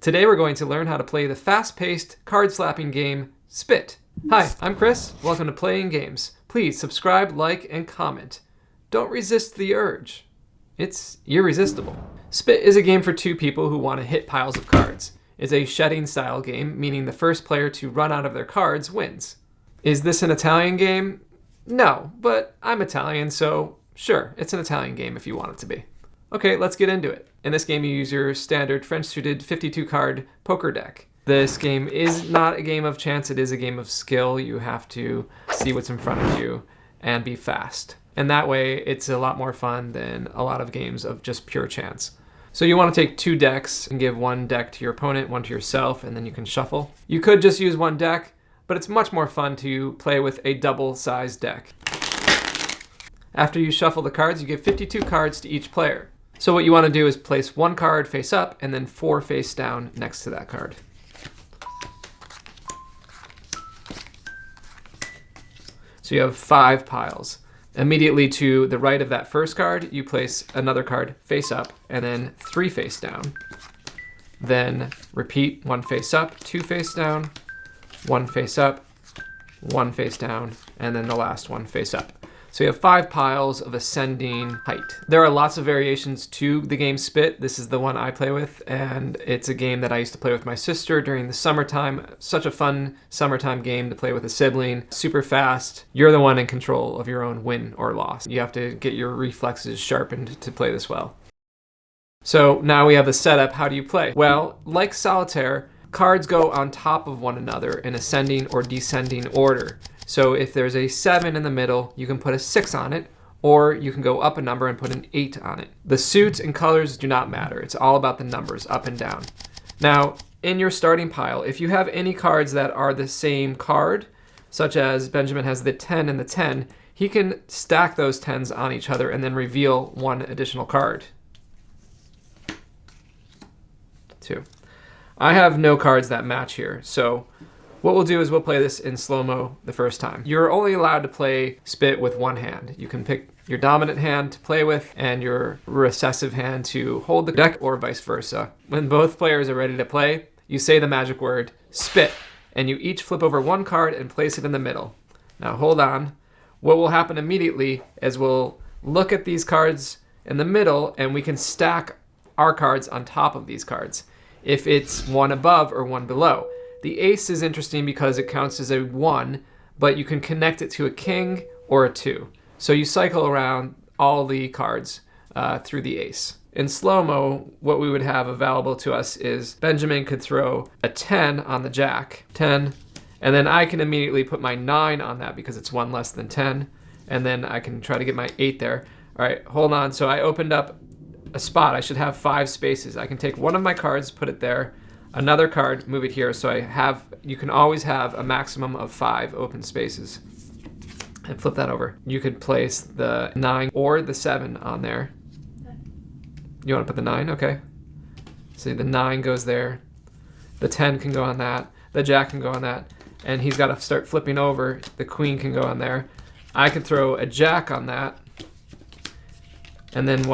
Today we're going to learn how to play the fast-paced card-slapping game, Spit. Hi, I'm Chris. Welcome to Playing Games. Please subscribe, like, and comment. Don't resist the urge. It's irresistible. Spit is a game for two people who want to hit piles of cards. It's a shedding-style game, meaning the first player to run out of their cards wins. Is this an Italian game? No, but I'm Italian, so sure, it's an Italian game if you want it to be. Okay, let's get into it. In this game, you use your standard French-suited 52-card poker deck. This game is not a game of chance, it is a game of skill. You have to see what's in front of you and be fast. And that way, it's a lot more fun than a lot of games of just pure chance. So you want to take two decks and give one deck to your opponent, one to yourself, and then you can shuffle. You could just use one deck, but it's much more fun to play with a double-sized deck. After you shuffle the cards, you give 52 cards to each player. So what you want to do is place one card face up and then 4 face down next to that card. So you have 5 piles. Immediately to the right of that first card, you place another card face up and then 3 face down. Then repeat 1 face up, 2 face down, 1 face up, 1 face down, and then the last one face up. So you have 5 piles of ascending height. There are lots of variations to the game Spit. This is the one I play with, and it's a game that I used to play with my sister during the summertime. Such a fun summertime game to play with a sibling. Super fast. You're the one in control of your own win or loss. You have to get your reflexes sharpened to play this well. So now we have the setup. How do you play? Well, like solitaire, cards go on top of one another in ascending or descending order. So if there's a 7 in the middle, you can put a 6 on it, or you can go up a number and put an 8 on it. The suits and colors do not matter. It's all about the numbers, up and down. Now, in your starting pile, if you have any cards that are the same card, such as Benjamin has the 10 and the 10, he can stack those 10s on each other and then reveal one additional card. 2. I have no cards that match here, so what we'll do is we'll play this in slow-mo the first time. You're only allowed to play Spit with one hand. You can pick your dominant hand to play with and your recessive hand to hold the deck, or vice versa. When both players are ready to play, you say the magic word, Spit, and you each flip over one card and place it in the middle. Now hold on. What will happen immediately is we'll look at these cards in the middle and we can stack our cards on top of these cards, if it's one above or one below. The ace is interesting because it counts as a 1, but you can connect it to a king or a 2. So you cycle around all the cards through the ace. In slow-mo, what we would have available to us is Benjamin could throw a 10 on the jack, 10, and then I can immediately put my 9 on that because it's 1 less than 10, and then I can try to get my 8 there. All right, hold on. So I opened up a spot. I should have 5 spaces. I can take one of my cards, put it there, another card, move it here, so you can always have a maximum of 5 open spaces. And flip that over. You could place the 9 or the 7 on there. You want to put the 9? Okay. See, the 9 goes there. The 10 can go on that. The jack can go on that. And he's got to start flipping over. The queen can go on there. I can throw a jack on that. And then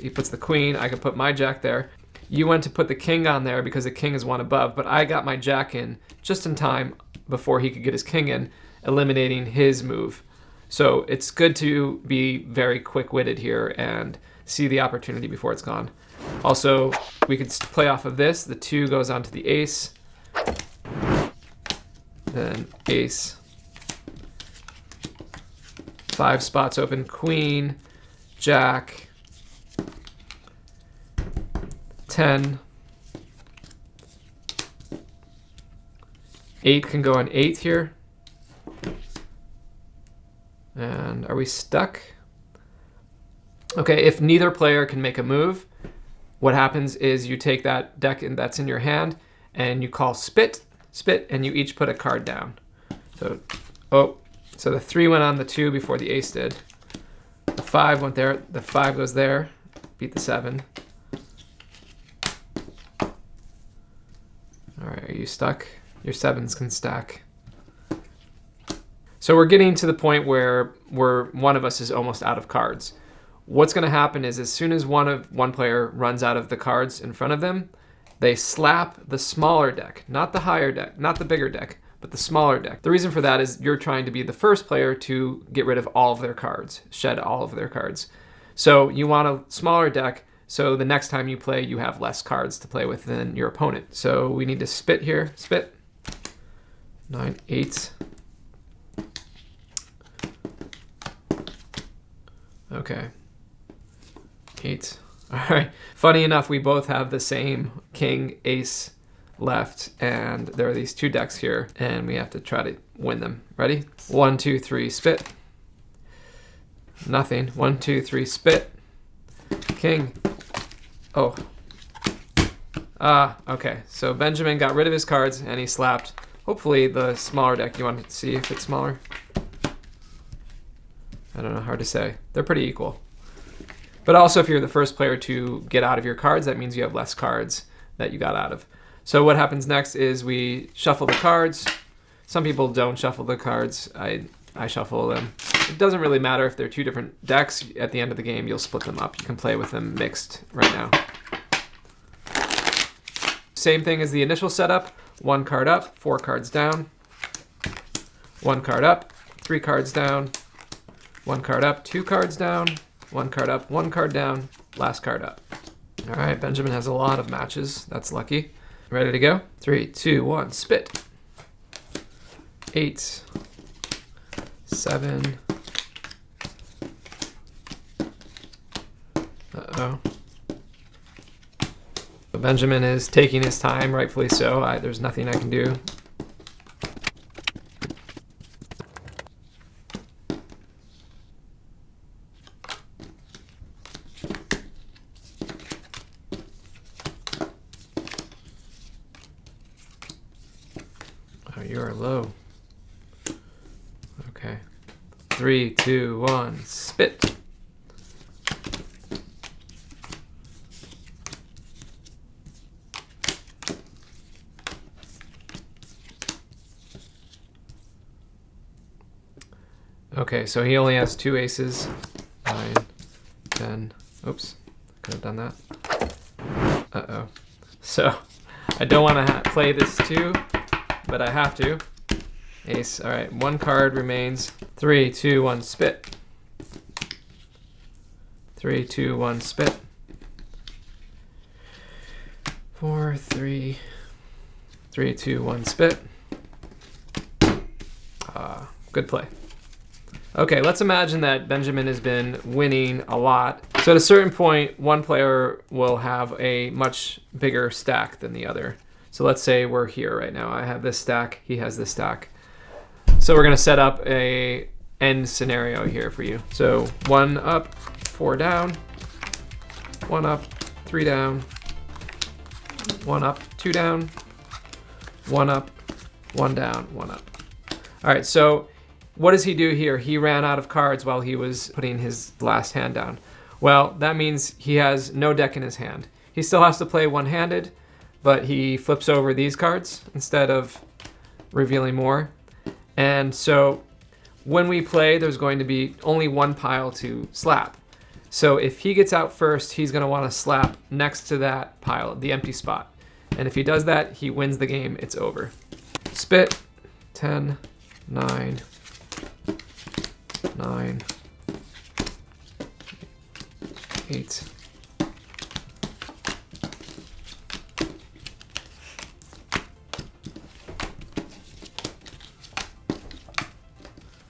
he puts the queen, I can put my jack there. You went to put the king on there because the king is one above, but I got my jack in just in time before he could get his king in, eliminating his move. So it's good to be very quick-witted here and see the opportunity before it's gone. Also, we could play off of this. The 2 goes onto the ace. Then ace. 5 spots open, queen, jack, 10, 8 can go on 8 here. And are we stuck? Okay, if neither player can make a move, what happens is you take that deck that's in your hand and you call Spit, and you each put a card down. So the 3 went on the 2 before the ace did. The 5 went there, the 5 goes there, beat the 7. All right, are you stuck? Your 7s can stack. So we're getting to the point where one of us is almost out of cards. What's going to happen is as soon as one player runs out of the cards in front of them, they slap the smaller deck, not the higher deck, not the bigger deck, but the smaller deck. The reason for that is you're trying to be the first player to get rid of all of their cards, shed all of their cards. So you want a smaller deck, so the next time you play, you have less cards to play with than your opponent. So we need to spit here, spit. 9, 8. Okay. 8. All right. Funny enough, we both have the same king, ace left, and there are these 2 decks here, and we have to try to win them. Ready? 1, 2, 3, spit. Nothing. 1, 2, 3, spit. King. Oh. Okay. So Benjamin got rid of his cards, and he slapped, hopefully, the smaller deck. You want to see if it's smaller? I don't know. Hard to say. They're pretty equal. But also, if you're the first player to get out of your cards, that means you have less cards that you got out of. So what happens next is we shuffle the cards. Some people don't shuffle the cards. I shuffle them. It doesn't really matter if they're 2 different decks. At the end of the game, you'll split them up. You can play with them mixed right now. Same thing as the initial setup. 1 card up, 4 cards down. 1 card up, 3 cards down. 1 card up, 2 cards down. 1 card up, 1 card down, last card up. All right, Benjamin has a lot of matches. That's lucky. Ready to go? 3, 2, 1, spit. 8, 7. Uh-oh. Benjamin is taking his time, rightfully so. There's nothing I can do. Oh, you are low. Okay. 3, 2, 1, spit. Okay, so he only has 2 aces. 9, 10. Oops, could have done that. Uh-oh. So, I don't want to play this 2, but I have to. Ace. All right, 1 card remains. 3, 2, 1, spit. 3, 2, 1, spit. 4, 3, 3, 2, 1, spit. Good play. Okay, let's imagine that Benjamin has been winning a lot. So at a certain point, one player will have a much bigger stack than the other. So let's say we're here right now. I have this stack, he has this stack. So we're gonna set up a end scenario here for you. So 1 up, 4 down, 1 up, 3 down, 1 up, 2 down, 1 up, 1 down, 1 up. All right, so what does he do here? He ran out of cards while he was putting his last hand down. Well, that means he has no deck in his hand. He still has to play one-handed, but he flips over these cards instead of revealing more. And so when we play, there's going to be only 1 pile to slap. So if he gets out first, he's going to want to slap next to that pile, the empty spot. And if he does that, he wins the game. It's over. Spit. 10, 9, 9, 8.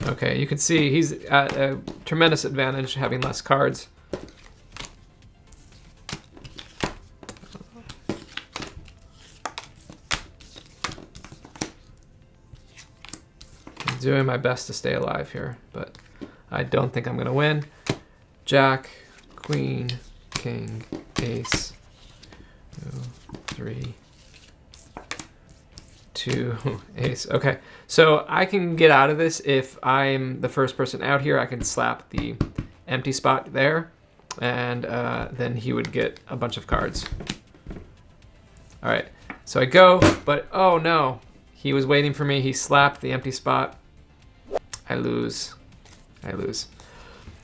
Okay, you can see he's at a tremendous advantage having less cards. I'm doing my best to stay alive here, but I don't think I'm gonna win. Jack, queen, king, ace, 2, 3, 2, ace. Okay, so I can get out of this if I'm the first person out here. I can slap the empty spot there, and then he would get a bunch of cards. All right, so I go, but oh no, he was waiting for me. He slapped the empty spot. I lose.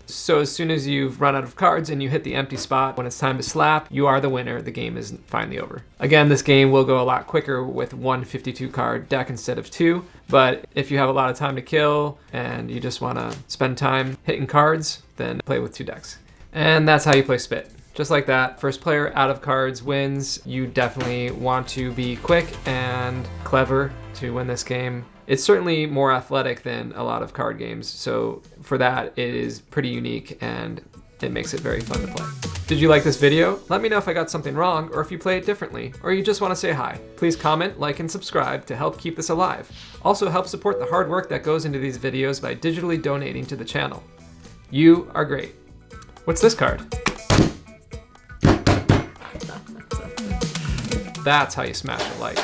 So as soon as you've run out of cards and you hit the empty spot when it's time to slap, you are the winner. The game is finally over. Again, this game will go a lot quicker with one 52 card deck instead of two, but if you have a lot of time to kill and you just want to spend time hitting cards, then play with two decks. And that's how you play Spit. Just like that, first player out of cards wins. You definitely want to be quick and clever to win this game. It's certainly more athletic than a lot of card games, so for that, it is pretty unique and it makes it very fun to play. Did you like this video? Let me know if I got something wrong or if you play it differently, or you just want to say hi. Please comment, like, and subscribe to help keep this alive. Also help support the hard work that goes into these videos by digitally donating to the channel. You are great. What's this card? That's how you smash a like.